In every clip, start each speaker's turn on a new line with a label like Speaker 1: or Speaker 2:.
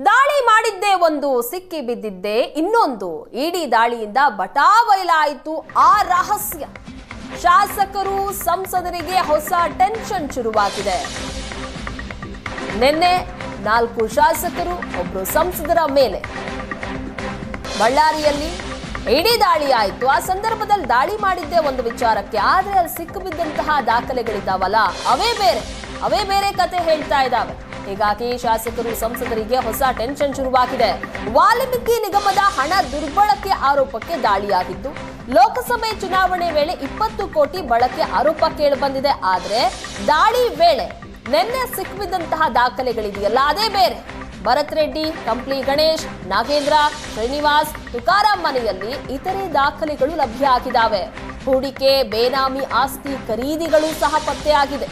Speaker 1: ದಾಳಿ ಮಾಡಿದ್ದೇ ಒಂದು, ಸಿಕ್ಕಿ ಬಿದ್ದಿದ್ದೇ ಇನ್ನೊಂದು. ಇಡಿ ದಾಳಿಯಿಂದ ಬಟಾಬಯಲಾಯಿತು ಆ ರಹಸ್ಯ. ಶಾಸಕರು ಸಂಸದರಿಗೆ ಹೊಸ ಟೆನ್ಷನ್ ಶುರುವಾಗಿದೆ. ನಿನ್ನೆ 4 ಶಾಸಕರು, 1 ಸಂಸದರ ಮೇಲೆ ಬಳ್ಳಾರಿಯಲ್ಲಿ ಇಡಿ ದಾಳಿ ಆಯಿತು. ಆ ಸಂದರ್ಭದಲ್ಲಿ ದಾಳಿ ಮಾಡಿದ್ದೇ ಒಂದು ವಿಚಾರಕ್ಕೆ, ಆದ್ರೆ ಅಲ್ಲಿ ಸಿಕ್ಕಿಬಿದ್ದಂತಹ ದಾಖಲೆಗಳಿದ್ದಾವಲ್ಲ, ಅವೇ ಬೇರೆ ಕತೆ ಹೇಳ್ತಾ ಇದ್ದಾವೆ. ಹೀಗಾಗಿ ಶಾಸಕರು ಸಂಸದರಿಗೆ ಹೊಸ ಟೆನ್ಷನ್ ಶುರುವಾಗಿದೆ. ವಾಲ್ಮೀಕಿ ನಿಗಮದ ಹಣ ದುರ್ಬಳಕೆ ಆರೋಪಕ್ಕೆ ದಾಳಿಯಾಗಿದ್ದು, ಲೋಕಸಭೆ ಚುನಾವಣೆ ವೇಳೆ 20 ಕೋಟಿ ಬಳಕೆ ಆರೋಪ ಕೇಳಿಬಂದಿದೆ. ಆದ್ರೆ ದಾಳಿ ವೇಳೆ ನಿನ್ನೆ ಸಿಕ್ಕಿಬಿದ್ದಂತಹ ದಾಖಲೆಗಳಿದೆಯಲ್ಲ, ಅದೇ ಬೇರೆ. ಭರತ್ ರೆಡ್ಡಿ, ಕಂಪ್ಲಿ ಗಣೇಶ್, ನಾಗೇಂದ್ರ, ಶ್ರೀನಿವಾಸ್, ತುಕಾರಾಂ ಮನೆಯಲ್ಲಿ ಇತರೆ ದಾಖಲೆಗಳು ಲಭ್ಯ ಆಗಿದ್ದಾವೆ. ಹೂಡಿಕೆ, ಬೇನಾಮಿ ಆಸ್ತಿ ಖರೀದಿಗಳು ಸಹ ಪತ್ತೆಯಾಗಿದೆ.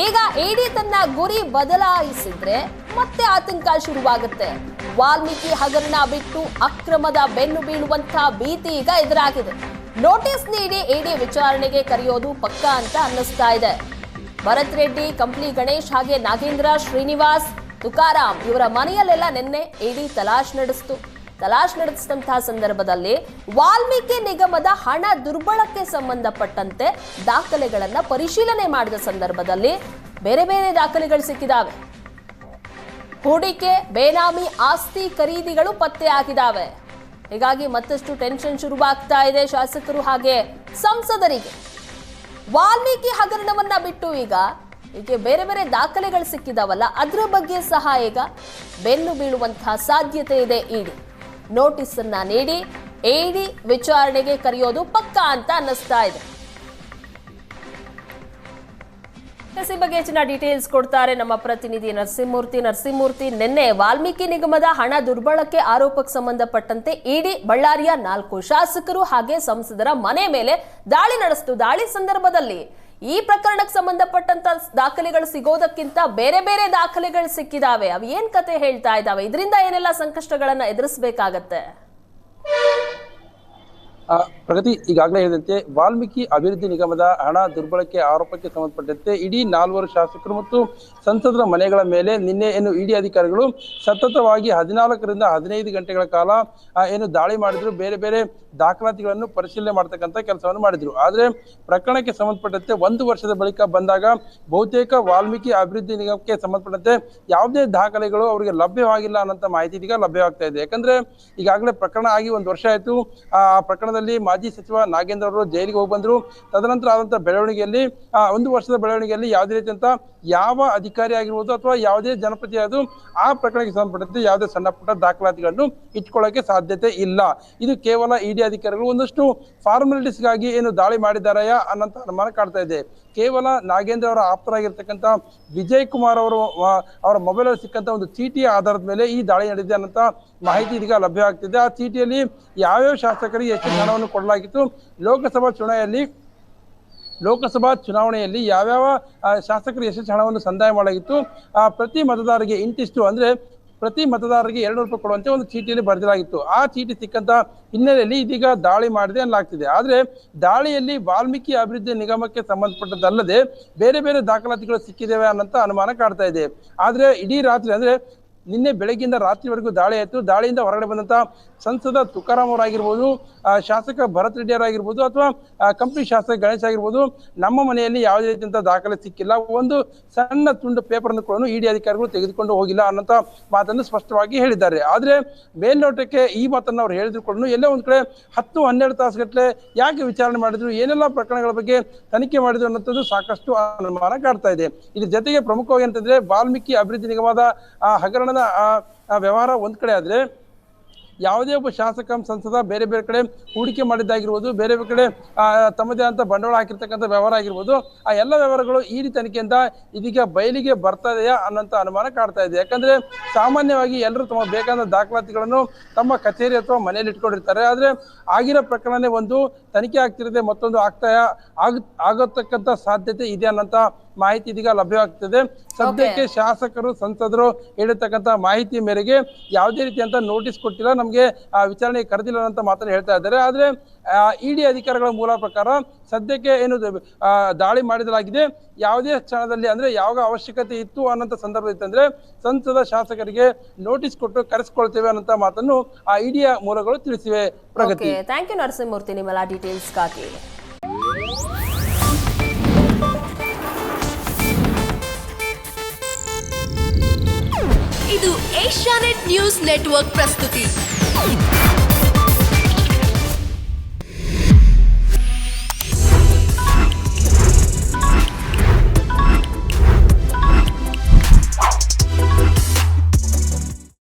Speaker 1: ಈಗ ಇಡಿ ತನ್ನ ಗುರಿ ಬದಲಾಯಿಸಿದ್ರೆ ಮತ್ತೆ ಆತಂಕ ಶುರುವಾಗುತ್ತೆ. ವಾಲ್ಮೀಕಿ ಹಗರಣ ಬಿಟ್ಟು ಅಕ್ರಮದ ಬೆನ್ನು ಬೀಳುವಂತಹ ಭೀತಿ ಈಗ ಎದುರಾಗಿದೆ. ನೋಟಿಸ್ ನೀಡಿ ಇಡಿ ವಿಚಾರಣೆಗೆ ಕರೆಯೋದು ಪಕ್ಕಾ ಅಂತ ಅನ್ನಿಸ್ತಾ ಇದೆ. ಭರತ್ ರೆಡ್ಡಿ, ಕಂಪ್ಲಿ ಗಣೇಶ್ ಹಾಗೆ ನಾಗೇಂದ್ರ, ಶ್ರೀನಿವಾಸ್, ತುಕಾರಾಂ ಇವರ ಮನೆಯಲ್ಲೆಲ್ಲ ನಿನ್ನೆ ಇಡಿ ತಲಾಶ್ ನಡೆಸಿದಂತಹ ಸಂದರ್ಭದಲ್ಲಿ ವಾಲ್ಮೀಕಿ ನಿಗಮದ ಹಣ ದುರ್ಬಳಕೆ ಸಂಬಂಧಪಟ್ಟಂತೆ ದಾಖಲೆಗಳನ್ನ ಪರಿಶೀಲನೆ ಮಾಡಿದ ಸಂದರ್ಭದಲ್ಲಿ ಬೇರೆ ಬೇರೆ ದಾಖಲೆಗಳು ಸಿಕ್ಕಿದಾವೆ. ಹೂಡಿಕೆ, ಬೇನಾಮಿ ಆಸ್ತಿ ಖರೀದಿಗಳು ಪತ್ತೆಯಾಗಿದ್ದಾವೆ. ಹೀಗಾಗಿ ಮತ್ತಷ್ಟು ಟೆನ್ಷನ್ ಶುರುವಾಗ್ತಾ ಇದೆ ಶಾಸಕರು ಹಾಗೆ ಸಂಸದರಿಗೆ. ವಾಲ್ಮೀಕಿ ಹಗರಣವನ್ನ ಬಿಟ್ಟು ಈಗ ಬೇರೆ ಬೇರೆ ದಾಖಲೆಗಳು ಸಿಕ್ಕಿದಾವಲ್ಲ, ಅದರ ಬಗ್ಗೆ ಸಹ ಈಗ ಬೆನ್ನು ಬೀಳುವಂತಹ ಸಾಧ್ಯತೆ ಇದೆ. ಇಡಿ ನೋಟಿಸ್ ಅನ್ನ ನೀಡಿ ಇಡಿ ವಿಚಾರಣೆಗೆ ಕರೆಯೋದು ಪಕ್ಕಾ ಅಂತ ಅನ್ನಿಸ್ತಾ ಇದೆ. ಈ ಬಗ್ಗೆ ಹೆಚ್ಚಿನ ಡೀಟೇಲ್ಸ್ ಕೊಡ್ತಾರೆ ನಮ್ಮ ಪ್ರತಿನಿಧಿ ನರಸಿಂಹಮೂರ್ತಿ. ನಿನ್ನೆ ವಾಲ್ಮೀಕಿ ನಿಗಮದ ಹಣ ದುರ್ಬಳಕೆ ಆರೋಪಕ್ಕೆ ಸಂಬಂಧಪಟ್ಟಂತೆ ಇಡಿ ಬಳ್ಳಾರಿಯ 4 ಶಾಸಕರು ಹಾಗೆ ಸಂಸದರ ಮನೆ ಮೇಲೆ ದಾಳಿ ನಡೆಸಿತು. ದಾಳಿ ಸಂದರ್ಭದಲ್ಲಿ ಈ ಪ್ರಕರಣಕ್ಕೆ ಸಂಬಂಧಪಟ್ಟಂತ ದಾಖಲೆಗಳು ಸಿಗೋದಕ್ಕಿಂತ ಬೇರೆ ಬೇರೆ ದಾಖಲೆಗಳು ಸಿಕ್ಕಿದಾವೆ. ಅವು ಏನ್ ಕತೆ ಹೇಳ್ತಾ ಇದ್ದಾವೆ? ಇದರಿಂದ ಏನೆಲ್ಲ ಸಂಕಷ್ಟಗಳನ್ನ ಎದುರಿಸಬೇಕಾಗತ್ತೆ?
Speaker 2: ಪ್ರಗತಿ ಈಗಾಗಲೇ ಹೇಳಿದಂತೆ ವಾಲ್ಮೀಕಿ ಅಭಿವೃದ್ಧಿ ನಿಗಮದ ಹಣ ದುರ್ಬಳಕೆ ಆರೋಪಕ್ಕೆ ಸಂಬಂಧಪಟ್ಟಂತೆ ಇಡೀ 4 ಶಾಸಕರು ಮತ್ತು ಸಂಸದರ ಮನೆಗಳ ಮೇಲೆ ನಿನ್ನೆ ಇಡಿ ಅಧಿಕಾರಿಗಳು ಸತತವಾಗಿ 14ರಿಂದ 15 ಗಂಟೆಗಳ ಕಾಲ ದಾಳಿ ಮಾಡಿದ್ರು. ಬೇರೆ ಬೇರೆ ದಾಖಲಾತಿಗಳನ್ನು ಪರಿಶೀಲನೆ ಮಾಡತಕ್ಕಂಥ ಕೆಲಸವನ್ನು ಮಾಡಿದ್ರು. ಆದ್ರೆ ಪ್ರಕರಣಕ್ಕೆ ಸಂಬಂಧಪಟ್ಟಂತೆ 1 ವರ್ಷದ ಬಳಿಕ ಬಂದಾಗ ಬಹುತೇಕ ವಾಲ್ಮೀಕಿ ಅಭಿವೃದ್ಧಿ ನಿಗಮಕ್ಕೆ ಸಂಬಂಧಪಟ್ಟಂತೆ ಯಾವುದೇ ದಾಖಲೆಗಳು ಅವರಿಗೆ ಲಭ್ಯವಾಗಿಲ್ಲ ಅನ್ನೋಂಥ ಮಾಹಿತಿ ಇದೀಗ ಲಭ್ಯವಾಗ್ತಾ ಇದೆ. ಯಾಕಂದ್ರೆ ಈಗಾಗಲೇ ಪ್ರಕರಣ ಆಗಿ 1 ವರ್ಷ ಆಯ್ತು. ಆ ಪ್ರಕರಣದಲ್ಲಿ ಮಾಜಿ ಸಚಿವ ನಾಗೇಂದ್ರ ಅವರು ಜೈಲಿಗೆ ಹೋಗಿ ಬಂದ್ರು. ತದನಂತರ ಆದಂತಹ ಬೆಳವಣಿಗೆಯಲ್ಲಿ 1 ವರ್ಷದ ಬೆಳವಣಿಗೆಯಲ್ಲಿ ಯಾವುದೇ ರೀತಿಯಂತ ಯಾವ ಅಧಿಕಾರಿ ಆಗಿರ್ಬೋದು ಅಥವಾ ಯಾವುದೇ ಜನಪ್ರತಿನಿಧಿ ಆ ಪ್ರಕರಣಕ್ಕೆ ಸಂಬಂಧಪಟ್ಟಂತೆ ಯಾವುದೇ ಸಣ್ಣ ಪುಟ್ಟ ದಾಖಲಾತಿಗಳನ್ನು ಇಟ್ಕೊಳ್ಳೋಕೆ ಸಾಧ್ಯತೆ ಇಲ್ಲ. ಇದು ಕೇವಲ ಇಡಿ ಅಧಿಕಾರಿಗಳು ಒಂದಷ್ಟು ಫಾರ್ಮಾಲಿಟೀಸ್ಗಾಗಿ ದಾಳಿ ಮಾಡಿದ್ದಾರೆಯಾ ಅನ್ನೋಂಥ ಅನುಮಾನ ಕಾಡ್ತಾ ಇದೆ. ಕೇವಲ ನಾಗೇಂದ್ರ ಅವರ ಆಪ್ತರಾಗಿರ್ತಕ್ಕಂಥ ವಿಜಯ್ ಕುಮಾರ್ ಅವರ ಮೊಬೈಲ್ ಅಲ್ಲಿ ಸಿಕ್ಕಂತ ಒಂದು ಚೀಟಿಯ ಆಧಾರದ ಮೇಲೆ ಈ ದಾಳಿ ನಡೆದಿದೆ ಅನ್ನೋಂಥ ಮಾಹಿತಿ ಇದೀಗ ಲಭ್ಯವಾಗ್ತಿದೆ. ಆ ಚೀಟಿಯಲ್ಲಿ ಯಾವ್ಯಾವ ಶಾಸಕರಿಗೆ ಎಷ್ಟು ಹಣವನ್ನು ಕೊಡಲಾಗಿತ್ತು, ಲೋಕಸಭಾ ಚುನಾವಣೆಯಲ್ಲಿ ಯಾವ್ಯಾವ ಶಾಸಕರು ಎಷ್ಟು ಹಣವನ್ನು ಸಂದಾಯ ಮಾಡಲಾಗಿತ್ತು, ಪ್ರತಿ ಮತದಾರರಿಗೆ ಇಂತಿಷ್ಟು ಅಂದ್ರೆ ಪ್ರತಿ ಮತದಾರರಿಗೆ 200 ರೂಪಾಯಿ ಕೊಡುವಂತೆ ಒಂದು ಚೀಟಿಯಲ್ಲಿ ಬರೆದಿಲಾಗಿತ್ತು. ಆ ಚೀಟಿ ಸಿಕ್ಕಂತ ಹಿನ್ನೆಲೆಯಲ್ಲಿ ಇದೀಗ ದಾಳಿ ಮಾಡಿದೆ ಅನ್ನಲಾಗ್ತಿದೆ. ಆದ್ರೆ ದಾಳಿಯಲ್ಲಿ ವಾಲ್ಮೀಕಿ ಅಭಿವೃದ್ಧಿ ನಿಗಮಕ್ಕೆ ಸಂಬಂಧಪಟ್ಟದ್ದಲ್ಲದೆ ಬೇರೆ ಬೇರೆ ದಾಖಲಾತಿಗಳು ಸಿಕ್ಕಿದ್ದೇವೆ ಅನ್ನೋಂಥ ಅನುಮಾನ ಕಾಡ್ತಾ ಇದೆ. ಆದ್ರೆ ಇಡೀ ರಾತ್ರಿ ಅಂದ್ರೆ ನಿನ್ನೆ ಬೆಳಗ್ಗೆಯಿಂದ ರಾತ್ರಿವರೆಗೂ ದಾಳಿ ಆಯಿತು. ದಾಳಿಯಿಂದ ಹೊರಗಡೆ ಬಂದಂತ ಸಂಸದ ತುಕಾರಾಂ ಅವರಾಗಿರ್ಬೋದು, ಶಾಸಕ ಭರತ್ ರೆಡ್ಡಿ ಅವರಾಗಿರ್ಬೋದು ಅಥವಾ ಕಂಪ್ಲಿ ಶಾಸಕ ಗಣೇಶ್ ಆಗಿರ್ಬೋದು, ನಮ್ಮ ಮನೆಯಲ್ಲಿ ಯಾವುದೇ ರೀತಿಯಂತ ದಾಖಲೆ ಸಿಕ್ಕಿಲ್ಲ, ಒಂದು ಸಣ್ಣ ತುಂಡು ಪೇಪರ್ ಅನ್ನು ಕೂಡ ಇಡಿ ಅಧಿಕಾರಿಗಳು ತೆಗೆದುಕೊಂಡು ಹೋಗಿಲ್ಲ ಅನ್ನೋಂಥ ಮಾತನ್ನು ಸ್ಪಷ್ಟವಾಗಿ ಹೇಳಿದ್ದಾರೆ. ಆದ್ರೆ ಮೇಲ್ನೋಟಕ್ಕೆ ಈ ಮಾತನ್ನು ಅವ್ರು ಹೇಳಿದ್ರು ಕೂಡ ಎಲ್ಲೇ ಒಂದ್ ಕಡೆ 10-12 ತಾಸುಗಟ್ಟಲೆ ಯಾಕೆ ವಿಚಾರಣೆ ಮಾಡಿದ್ರು, ಏನೆಲ್ಲ ಪ್ರಕರಣಗಳ ಬಗ್ಗೆ ತನಿಖೆ ಮಾಡಿದ್ರು ಅನ್ನೋಂಥದ್ದು ಸಾಕಷ್ಟು ಅನುಮಾನ ಕಾಡ್ತಾ ಇದೆ. ಇದ್ರ ಜೊತೆಗೆ ಪ್ರಮುಖವಾಗಿ ಅಂತಂದ್ರೆ ವಾಲ್ಮೀಕಿ ಅಭಿವೃದ್ಧಿ ನಿಗಮದ ಹಗರಣದ ವ್ಯವಹಾರ ಒಂದ್ ಕಡೆ ಆದ್ರೆ ಯಾವುದೇ ಒಬ್ಬ ಶಾಸಕ ಸಂಸದ ಬೇರೆ ಬೇರೆ ಕಡೆ ಹೂಡಿಕೆ ಮಾಡಿದ್ದಾಗಿರ್ಬೋದು, ಬೇರೆ ಬೇರೆ ಕಡೆ ತಮ್ಮದೇ ಅಂತ ಬಂಡವಾಳ ಹಾಕಿರ್ತಕ್ಕಂಥ ವ್ಯವಹಾರ ಆಗಿರ್ಬೋದು, ಆ ಎಲ್ಲ ವ್ಯವಹಾರಗಳು ಈ ತನಿಖೆಯಿಂದ ಇದೀಗ ಬಯಲಿಗೆ ಬರ್ತಾ ಇದೆಯಾ ಅನ್ನೋಂಥ ಅನುಮಾನ ಕಾಡ್ತಾ ಇದೆ. ಯಾಕಂದ್ರೆ ಸಾಮಾನ್ಯವಾಗಿ ಎಲ್ಲರೂ ತಮ್ಮ ಬೇಕಾದ ದಾಖಲಾತಿಗಳನ್ನು ತಮ್ಮ ಕಚೇರಿ ಅಥವಾ ಮನೆಯಲ್ಲಿ ಇಟ್ಕೊಂಡಿರ್ತಾರೆ. ಆದ್ರೆ ಆಗಿರೋ ಪ್ರಕರಣನೇ ಒಂದು, ತನಿಖೆ ಆಗ್ತಿರದೆ ಮತ್ತೊಂದು ಆಗತಕ್ಕಂಥ ಸಾಧ್ಯತೆ ಇದೆ ಅನ್ನೋಂಥ ಮಾಹಿತಿ ಇದೀಗ ಲಭ್ಯವಾಗ್ತದೆ. ಸದ್ಯಕ್ಕೆ ಶಾಸಕರು ಸಂಸದರು ಹೇಳಿರ್ತಕ್ಕಂಥ ಮಾಹಿತಿ ಮೇರೆಗೆ ಯಾವುದೇ ರೀತಿಯಂತ ನೋಟಿಸ್ ಕೊಟ್ಟಿಲ್ಲ, ನಮಗೆ ವಿಚಾರಣೆ ಕರೆದಿಲ್ಲ ಅಂತ ಮಾತನ್ನು ಹೇಳ್ತಾ ಇದ್ದಾರೆ. ಆದ್ರೆ ಇಡಿ ಅಧಿಕಾರಿಗಳ ಮೂಲ ಪ್ರಕಾರ ಸದ್ಯಕ್ಕೆ ಏನು ದಾಳಿ ಮಾಡಿಸಲಾಗಿದೆ, ಯಾವುದೇ ಕ್ಷಣದಲ್ಲಿ ಅಂದ್ರೆ ಯಾವಾಗ ಅವಶ್ಯಕತೆ ಇತ್ತು ಅನ್ನೋಂಥ ಸಂದರ್ಭ ಇತ್ತಂದ್ರೆ ಸಂಸದ ಶಾಸಕರಿಗೆ ನೋಟಿಸ್ ಕೊಟ್ಟು ಕರೆಸ್ಕೊಳ್ತೇವೆ ಅನ್ನೋ ಮಾತನ್ನು ಆ ಇಡಿಯ ಮೂಲಗಳು ತಿಳಿಸಿವೆ. ಪ್ರಗತಿ.
Speaker 1: ಥ್ಯಾಂಕ್ ಯು ನರಸಿಂಹಮೂರ್ತಿ, ನಿಮ್ಮೆಲ್ಲ ಡೀಟೇಲ್ಸ್ಗಾಗಿ.
Speaker 3: ಇದು ಏಷ್ಯಾನೆಟ್ ನ್ಯೂಸ್ ನೆಟ್ವರ್ಕ್ ಪ್ರಸ್ತುತಿ.